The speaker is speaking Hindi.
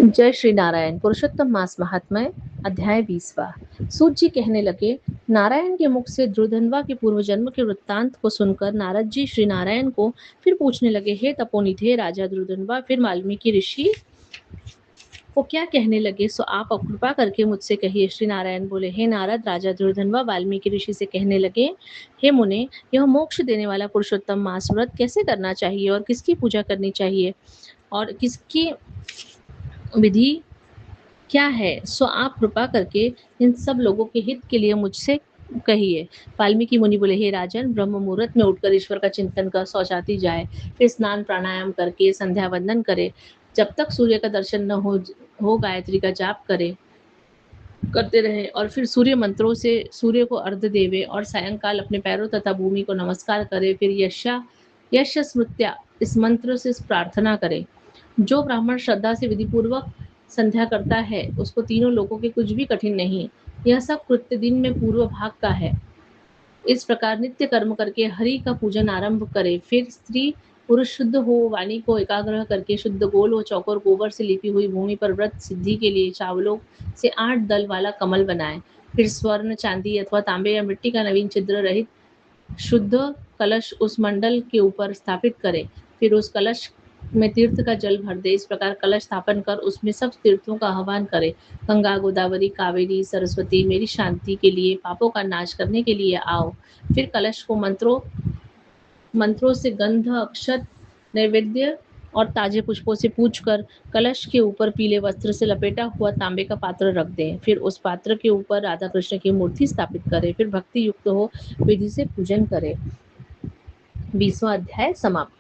जय श्री नारायण। पुरुषोत्तम मास महात्म्य अध्याय 20वां। सूत जी कहने लगे, नारायण के मुख से ध्रुधनवा के पूर्व जन्म के वृत्तांत को सुनकर नारद जी श्री नारायण को फिर पूछने लगे, हे तपोनिधे राजा ध्रुधनवा फिर वाल्मीकि ऋषि को क्या कहने लगे, सो आप कृपा करके मुझसे कहिए। श्री नारायण बोले, हे नारद, राजा ध्रुधनवा वाल्मीकि ऋषि से कहने लगे, हे मुने, यह मोक्ष देने वाला पुरुषोत्तम मास व्रत कैसे करना चाहिए और किसकी पूजा करनी चाहिए और किसकी विधि क्या है, सो आप कृपा करके इन सब लोगों के हित के लिए मुझसे कहिए। वाल्मीकि मुनि बोले, हे राजन, ब्रह्म मुहूर्त में उठकर ईश्वर का चिंतन कर शौचाती जाए, फिर स्नान प्राणायाम करके संध्या वंदन करे, जब तक सूर्य का दर्शन न हो गायत्री का जाप करते रहे और फिर सूर्य मंत्रों से सूर्य को अर्घ्य देवे और सायंकाल अपने पैरों तथा भूमि को नमस्कार करे, फिर यश स्मृत्या इस मंत्र से प्रार्थना करे। जो ब्राह्मण श्रद्धा से विधि पूर्वक संध्या करता है उसको तीनों लोगों के कुछ भी कठिन नहीं। यह सब कृत्य दिन में पूर्व भाग का है। इस प्रकार नित्य कर्म करके हरि का पूजन आरंभ करे। फिर स्त्री पुरुष शुद्ध हो, वाणी को एकाग्र करके शुद्ध गोल व चौकोर गोबर से लिपी हुई भूमि पर व्रत सिद्धि के लिए चावलों से 8 दल वाला कमल बनाए। फिर स्वर्ण, चांदी अथवा तांबे या मिट्टी का नवीन छिद्र रहित शुद्ध कलश उस मंडल के ऊपर स्थापित करे। फिर उस कलश में तीर्थ का जल भर दे। इस प्रकार कलश स्थापन कर उसमें सब तीर्थों का आह्वान करे। गंगा, गोदावरी, कावेरी, सरस्वती, मेरी शांति के लिए, पापों का नाश करने के लिए आओ। फिर कलश को मंत्रों से गंध, अक्षत, नैवेद्य और ताजे पुष्पों से पूजकर कलश के ऊपर पीले वस्त्र से लपेटा हुआ तांबे का पात्र रख दें। फिर उस पात्र के ऊपर राधा कृष्ण की मूर्ति स्थापित करें। फिर भक्ति युक्त हो विधि से पूजन करें। 20वां अध्याय समाप्त।